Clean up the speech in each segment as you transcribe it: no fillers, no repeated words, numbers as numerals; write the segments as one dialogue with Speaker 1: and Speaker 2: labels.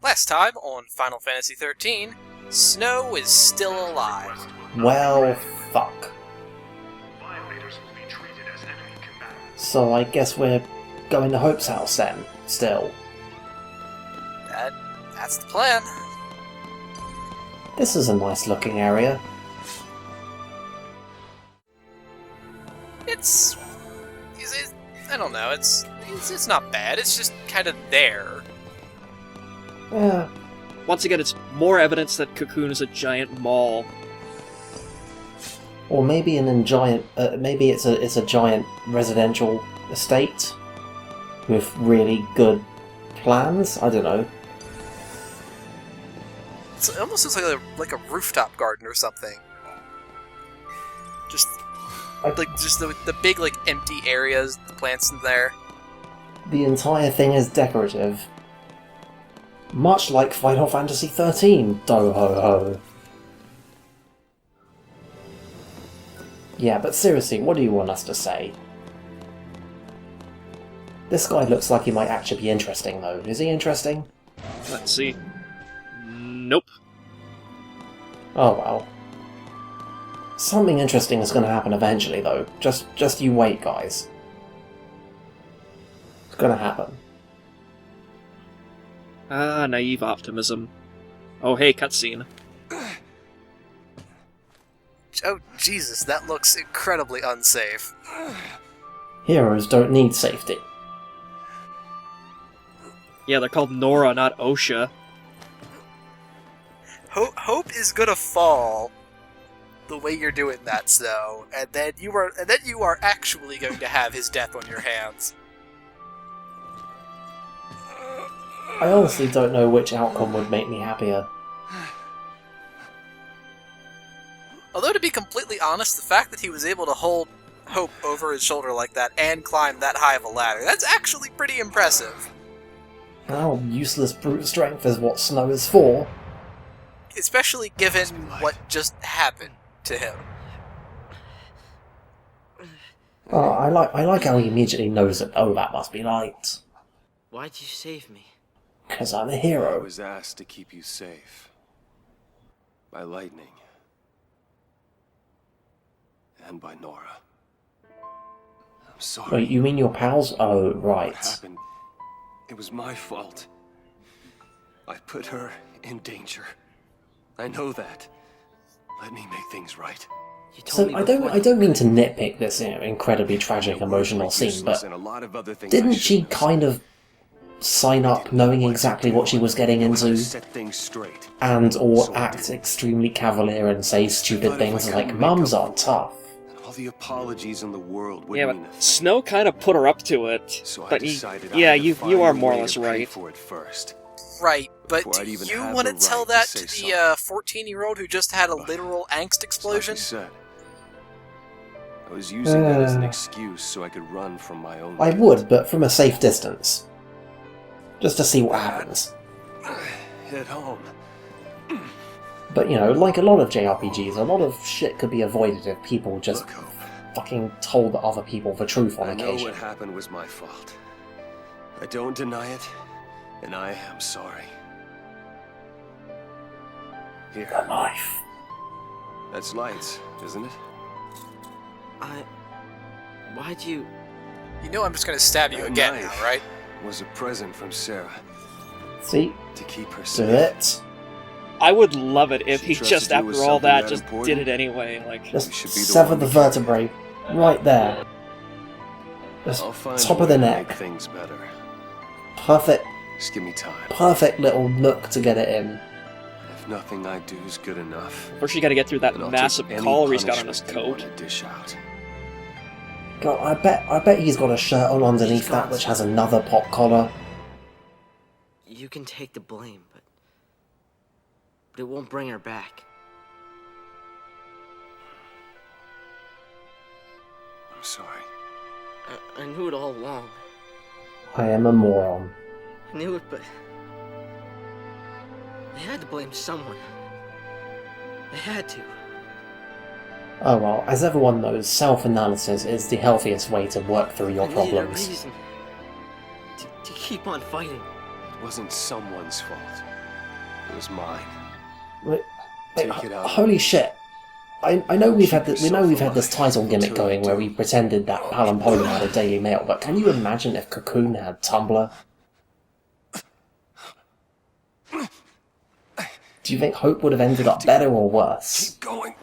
Speaker 1: Last time on Final Fantasy XIII, Snow is still alive.
Speaker 2: Well, fuck. So I guess we're going to Hope's house then, still.
Speaker 1: That's the plan.
Speaker 2: This is a nice looking area.
Speaker 1: I don't know, it's not bad, it's just kind of there.
Speaker 2: Yeah.
Speaker 3: Once again, it's more evidence that Cocoon is a giant mall.
Speaker 2: Or maybe maybe it's a giant residential estate with really good plans. I don't know.
Speaker 1: It almost looks like a rooftop garden or something. Just the big empty areas, the plants in there.
Speaker 2: The entire thing is decorative, much like Final Fantasy XIII. Do ho ho. Yeah, but seriously, what do you want us to say? This guy looks like he might actually be interesting, though. Is he interesting?
Speaker 3: Let's see. Nope.
Speaker 2: Oh well. Something interesting is going to happen eventually, though. Just you wait, guys. It's going to happen.
Speaker 3: Ah, naive optimism. Oh hey, cutscene.
Speaker 1: Oh Jesus, that looks incredibly unsafe.
Speaker 2: Heroes don't need safety.
Speaker 3: Yeah, they're called Nora, not OSHA.
Speaker 1: Hope is gonna fall the way you're doing that, Snow, and then you are actually going to have his death on your hands.
Speaker 2: I honestly don't know which outcome would make me happier.
Speaker 1: Although, to be completely honest, the fact that he was able to hold Hope over his shoulder like that and climb that high of a ladder, that's actually pretty impressive.
Speaker 2: How useless brute strength is what Snow is for.
Speaker 1: Especially given what just happened to him.
Speaker 2: Oh, I like how he immediately knows that, oh, that must be light.
Speaker 4: Why'd you save me?
Speaker 2: Because I'm a
Speaker 5: I
Speaker 2: hero.
Speaker 5: was asked to keep you safe. By lightning. And by Nora. I'm sorry.
Speaker 2: Wait, you mean your pals? Oh,
Speaker 5: What
Speaker 2: right.
Speaker 5: happened? It was my fault. I put her in danger. I know that. Let me make things right.
Speaker 4: You told
Speaker 2: So
Speaker 4: me
Speaker 2: I
Speaker 4: before
Speaker 2: don't mean to nitpick this incredibly tragic emotional scene, but
Speaker 5: And a lot of other things I
Speaker 2: didn't she
Speaker 5: shouldn't have
Speaker 2: kind of sign up knowing exactly what she was getting into,
Speaker 5: set things straight.
Speaker 2: or act extremely cavalier and say stupid things like "mums are tough"?
Speaker 5: All the apologies in the world would
Speaker 3: Yeah,
Speaker 5: mean a
Speaker 3: but
Speaker 5: thing.
Speaker 3: Snow kind of put her up to it.
Speaker 5: So I
Speaker 3: But
Speaker 5: decided
Speaker 3: yeah,
Speaker 5: I had to
Speaker 3: you
Speaker 5: find
Speaker 3: are
Speaker 5: a
Speaker 3: more or
Speaker 5: way
Speaker 3: less
Speaker 5: to pay
Speaker 3: right.
Speaker 5: for it first.
Speaker 1: Right, but
Speaker 5: Before I'd
Speaker 1: do
Speaker 5: even
Speaker 1: you
Speaker 5: have
Speaker 1: want to
Speaker 5: the
Speaker 1: tell
Speaker 5: right to
Speaker 1: that
Speaker 5: say
Speaker 1: to the 14-year-old who just had a literal angst
Speaker 5: It's like
Speaker 1: explosion?
Speaker 5: you said. I was using that as an excuse so I could run from my own
Speaker 2: I
Speaker 5: guilt.
Speaker 2: would, but from a safe distance. Just to see what happens.
Speaker 5: Hit home.
Speaker 2: But, you know, like a lot of JRPGs, a lot of shit could be avoided if people just
Speaker 5: Look, Hope.
Speaker 2: fucking told other people the truth on
Speaker 5: I know
Speaker 2: occasion.
Speaker 5: what happened was my fault. I don't deny it, and I am sorry.
Speaker 2: The
Speaker 5: Here,
Speaker 2: knife.
Speaker 5: that's lights, isn't it?
Speaker 4: Why'd you...
Speaker 1: You know I'm just going to stab you
Speaker 5: That
Speaker 1: again
Speaker 5: knife
Speaker 1: now, right?
Speaker 5: Was a present from Sarah
Speaker 2: See?
Speaker 5: to keep her
Speaker 2: Do
Speaker 5: safe.
Speaker 2: it.
Speaker 3: I would love it if
Speaker 5: She
Speaker 3: he
Speaker 5: trusted
Speaker 3: just,
Speaker 5: you
Speaker 3: after
Speaker 5: with
Speaker 3: all
Speaker 5: something
Speaker 3: that,
Speaker 5: that
Speaker 3: just
Speaker 5: important?
Speaker 3: did it anyway. Like,
Speaker 2: Just
Speaker 5: should be the
Speaker 2: sever
Speaker 5: one
Speaker 2: the
Speaker 5: to carry.
Speaker 2: vertebrae. Right there. Just
Speaker 5: I'll find
Speaker 2: top
Speaker 5: a
Speaker 2: of the
Speaker 5: way to
Speaker 2: neck.
Speaker 5: make things better.
Speaker 2: Perfect,
Speaker 5: Just give me time.
Speaker 2: perfect little nook to get it in.
Speaker 5: If nothing I do is good enough,
Speaker 3: first you gotta get through that
Speaker 5: then I'll
Speaker 3: massive
Speaker 5: take any
Speaker 3: collar he's got on his
Speaker 5: punishment you
Speaker 3: coat.
Speaker 5: want to dish out.
Speaker 2: God, I bet he's got a shirt on underneath that which has another pop collar.
Speaker 4: You can take the blame, but it won't bring her back.
Speaker 5: I'm sorry.
Speaker 4: I knew it all along.
Speaker 2: I am a moron.
Speaker 4: I knew it, but... They had to blame someone. They had to.
Speaker 2: Oh well, as everyone knows, self-analysis is the healthiest way to work through your
Speaker 4: I needed a
Speaker 2: problems.
Speaker 4: reason to keep on fighting.
Speaker 5: wasn't someone's fault. It was mine.
Speaker 2: Wait,
Speaker 5: Take it out.
Speaker 2: holy shit! I know we've had this title gimmick going where we pretended that Alan Poland had a Daily Mail, but can you imagine if Cocoon had Tumblr? Do you think Hope would have ended up better or worse?
Speaker 5: Keep going.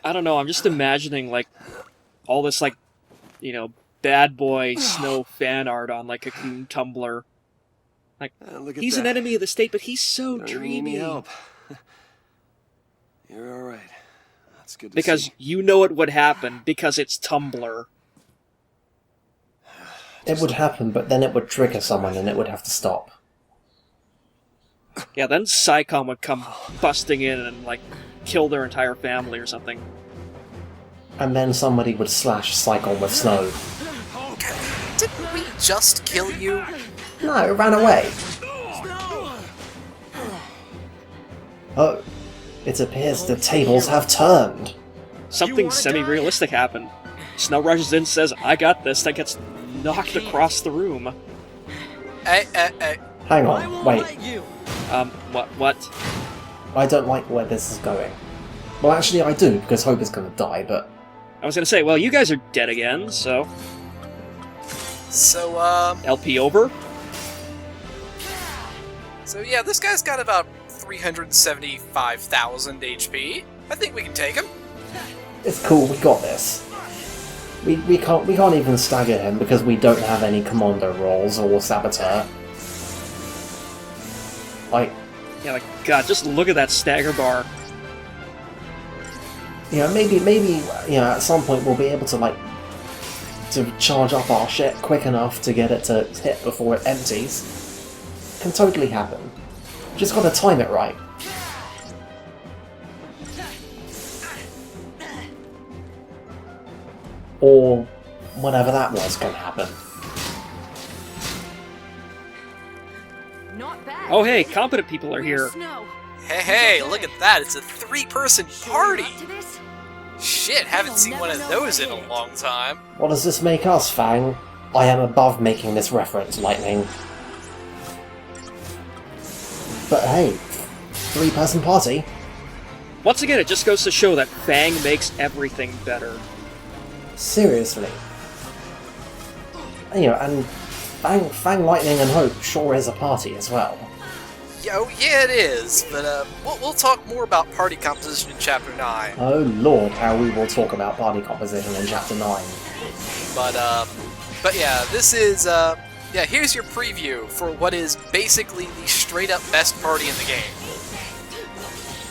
Speaker 3: I don't know, I'm just imagining, like, all this, like, you know, bad boy Snow fan art on, like, Cocoon Tumblr. Like,
Speaker 5: Look at
Speaker 3: he's
Speaker 5: that.
Speaker 3: an enemy of the state, but he's so
Speaker 5: Don't need any
Speaker 3: dreamy.
Speaker 5: help. You're all right. That's good to
Speaker 3: Because
Speaker 5: see.
Speaker 3: you know it would happen, because it's Tumblr.
Speaker 2: It would happen, but then it would trigger someone and it would have to stop.
Speaker 3: Yeah, then Psycom would come busting in and, like, kill their entire family or something.
Speaker 2: And then somebody would slash Cyclone with Snow.
Speaker 1: Didn't we just kill you?
Speaker 2: No, it ran away. Oh, it appears the tables have turned.
Speaker 3: Something semi-realistic happened. Snow rushes in, says, "I got this," that gets knocked across the room.
Speaker 1: Hey.
Speaker 2: Hang on, wait.
Speaker 3: What?
Speaker 2: I don't like where this is going. Well, actually, I do, because Hope is going to die, but...
Speaker 3: I was gonna say, well, you guys are dead again, so...
Speaker 1: So,
Speaker 3: LP over?
Speaker 1: So yeah, this guy's got about 375,000 HP. I think we can take him.
Speaker 2: It's cool, we got this. We can't even stagger him because we don't have any commando rolls or saboteur. Like,
Speaker 3: Yeah, like, God, just look at that stagger bar.
Speaker 2: you know, maybe, you know, at some point we'll be able to, like, to charge up our shit quick enough to get it to hit before it empties. Can totally happen. Just gotta time it right. Or whatever that was can happen.
Speaker 6: Not bad.
Speaker 3: Oh hey, competent people are here.
Speaker 6: Snow.
Speaker 1: Hey, look at that. It's a 3-person party.
Speaker 6: Up to this?
Speaker 1: Shit, haven't seen one of those in a long time.
Speaker 2: What does this make us, Fang? I am above making this reference, Lightning. But hey, 3-person party.
Speaker 3: Once again, it just goes to show that Fang makes everything better.
Speaker 2: Seriously. You know, and Fang, Lightning, and Hope sure is a party as well.
Speaker 1: Yeah, it is. But we'll talk more about party composition in Chapter 9.
Speaker 2: Oh lord, how we will talk about party composition in Chapter 9.
Speaker 1: But yeah, this is yeah. Here's your preview for what is basically the straight-up best party in the game.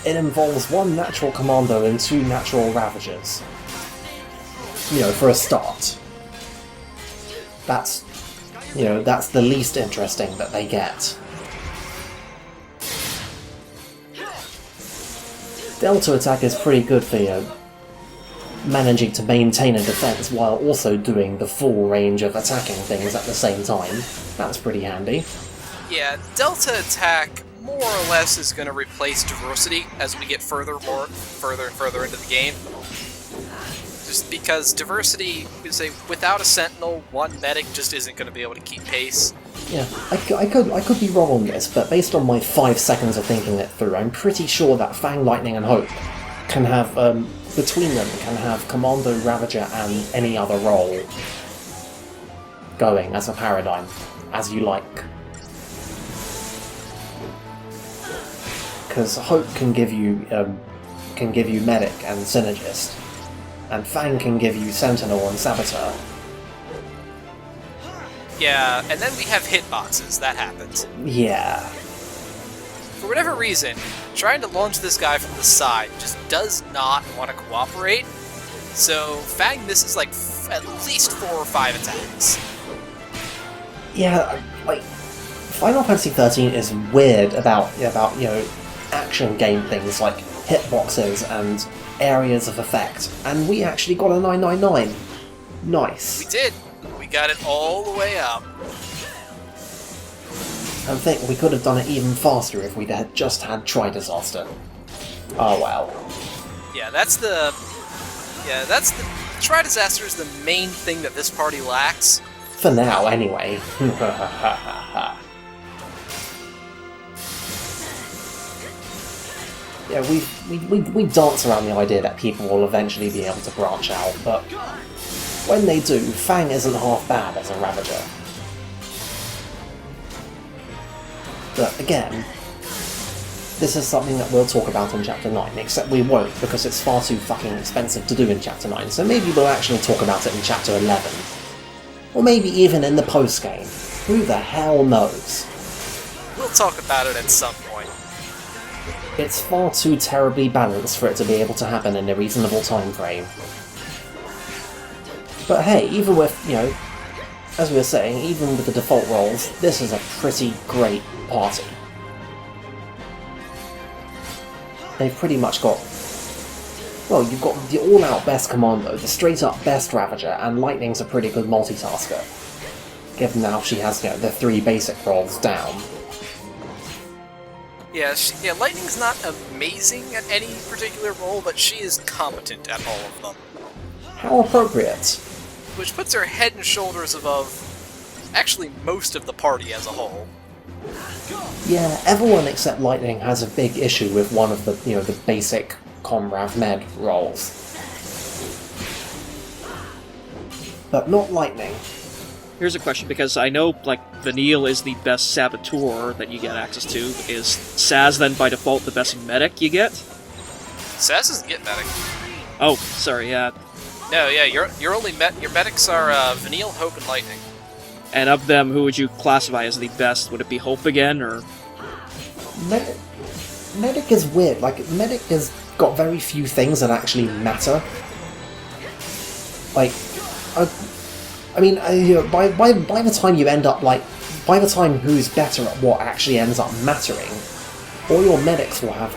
Speaker 2: It involves 1 natural commando and 2 natural ravagers. You know, for a start. That's, you know, that's the least interesting that they get. Delta attack is pretty good for, you know, managing to maintain a defense while also doing the full range of attacking things at the same time. That's pretty handy.
Speaker 1: Yeah, Delta Attack more or less is going to replace Diversity as we get further and further into the game. Just because Diversity, say, without a Sentinel, 1 medic just isn't going to be able to keep pace.
Speaker 2: Yeah, I could be wrong on this, but based on my 5 seconds of thinking it through, I'm pretty sure that Fang, Lightning, and Hope can have, between them, can have Commando, Ravager, and any other role going as a paradigm, as you like. Because Hope can give you medic and synergist, and Fang can give you Sentinel and Saboteur.
Speaker 1: Yeah, and then we have hitboxes, that happens.
Speaker 2: Yeah.
Speaker 1: For whatever reason, trying to launch this guy from the side just does not want to cooperate, so Fang misses like at least 4 or 5 attacks.
Speaker 2: Yeah, like, Final Fantasy XIII is weird about you know, action game things like hitboxes and areas of effect, and we actually got a 999. Nice.
Speaker 1: We did. We got it all the way up.
Speaker 2: I think we could have done it even faster if we'd had just had Tri-Disaster. Oh well.
Speaker 1: Yeah, that's the Tri-Disaster is the main thing that this party lacks.
Speaker 2: For now, anyway. Yeah, we dance around the idea that people will eventually be able to branch out, but when they do, Fang isn't half bad as a Ravager. But again, this is something that we'll talk about in Chapter 9, except we won't, because it's far too fucking expensive to do in Chapter 9, so maybe we'll actually talk about it in Chapter 11. Or maybe even in the post-game. Who the hell knows?
Speaker 1: We'll talk about it at some point.
Speaker 2: It's far too terribly balanced for it to be able to happen in a reasonable time frame. But hey, even with, you know, as we were saying, even with the default roles, this is a pretty great party. They've pretty much got... Well, you've got the all-out best Commando, the straight-up best Ravager, and Lightning's a pretty good multitasker. Given now she has, you know, the 3 basic roles down.
Speaker 1: Yeah, Lightning's not amazing at any particular role, but she is competent at all of them.
Speaker 2: How appropriate.
Speaker 1: Which puts her head and shoulders above, actually, most of the party as a whole.
Speaker 2: Yeah, everyone except Lightning has a big issue with one of the, you know, the basic Comrav Med roles. But not Lightning.
Speaker 3: Here's a question, because I know, like, Vanille is the best Saboteur that you get access to. Is Saz then by default the best medic you get?
Speaker 1: Saz doesn't get medic.
Speaker 3: Oh, sorry, yeah.
Speaker 1: No, yeah, your medics are Vanille, Hope, and Lightning.
Speaker 3: And of them, who would you classify as the best? Would it be Hope again, or...?
Speaker 2: Medic is weird. Like, Medic has got very few things that actually matter. Like, I mean, you know, by the time you end up, like, by the time who's better at what actually ends up mattering, all your medics will have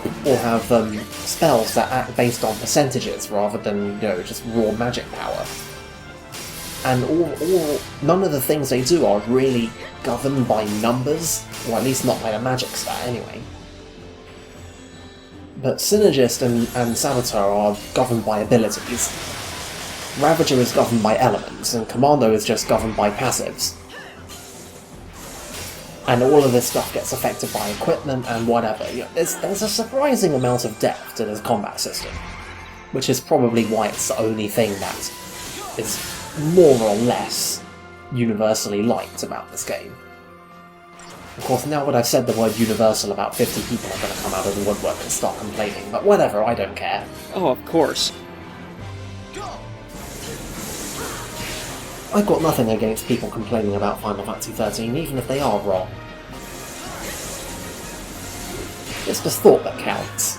Speaker 2: spells that act based on percentages rather than, you know, just raw magic power. And none of the things they do are really governed by numbers, or at least not by the magic stat anyway. But Synergist and Saboteur are governed by abilities. Ravager is governed by elements, and Commando is just governed by passives. And all of this stuff gets affected by equipment and whatever. You know, there's a surprising amount of depth to this combat system, which is probably why it's the only thing that is more or less universally liked about this game. Of course, now that I've said the word universal, about 50 people are going to come out of the woodwork and start complaining, but whatever, I don't care.
Speaker 3: Oh, of course.
Speaker 2: I've got nothing against people complaining about Final Fantasy XIII, even if they are wrong. It's the thought that counts.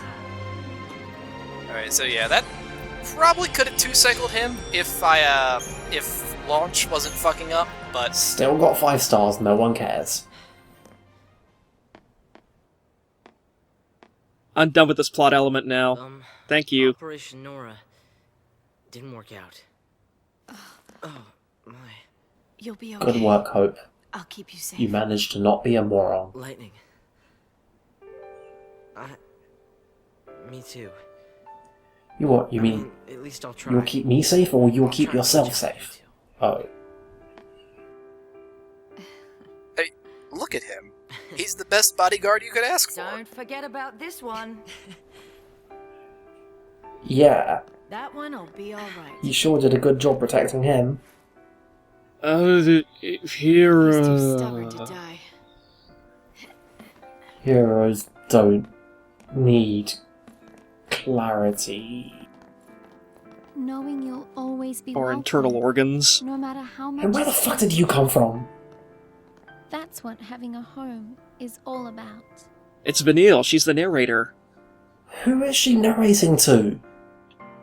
Speaker 1: Alright, so yeah, that probably could have 2-cycled him if launch wasn't fucking up, but...
Speaker 2: Still got 5 stars, no one cares.
Speaker 3: I'm done with this plot element now. Thank you.
Speaker 4: Operation Nora didn't work out. Oh, my.
Speaker 6: You'll be okay.
Speaker 2: Good work, Hope.
Speaker 6: I'll keep you safe.
Speaker 2: You managed to not be a moron.
Speaker 4: Lightning. Me too.
Speaker 2: You what? You mean
Speaker 4: at least I'll try.
Speaker 2: you'll keep me safe, or you'll keep
Speaker 4: try to
Speaker 2: yourself
Speaker 4: protect
Speaker 2: safe?
Speaker 4: you
Speaker 2: Oh.
Speaker 1: Hey, look at him. He's the best bodyguard you could ask for.
Speaker 6: Don't forget about this one.
Speaker 2: Yeah,
Speaker 6: That one'll be alright.
Speaker 2: you sure did a good job protecting him.
Speaker 3: Here,
Speaker 6: He's too stubborn to die.
Speaker 2: Heroes don't need clarity.
Speaker 7: Knowing you'll always be
Speaker 3: or
Speaker 7: welcome,
Speaker 3: internal organs.
Speaker 7: no matter how much.
Speaker 2: And where the fuck did you come from?
Speaker 7: That's what having a home is all about.
Speaker 3: It's Vanille, she's the narrator.
Speaker 2: Who is she narrating to?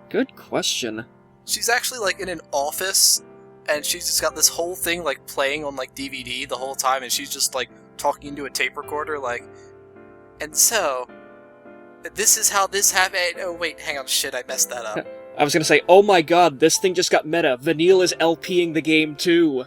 Speaker 3: Good question.
Speaker 1: She's actually, like, in an office, and she's just got this whole thing, like, playing on, like, DVD the whole time, and she's just, like, talking into a tape recorder, like, and so, this is how this happened. Oh, wait, hang on, shit, I messed that up.
Speaker 3: I was gonna say, oh my god, this thing just got meta. Vanille is LPing the game too.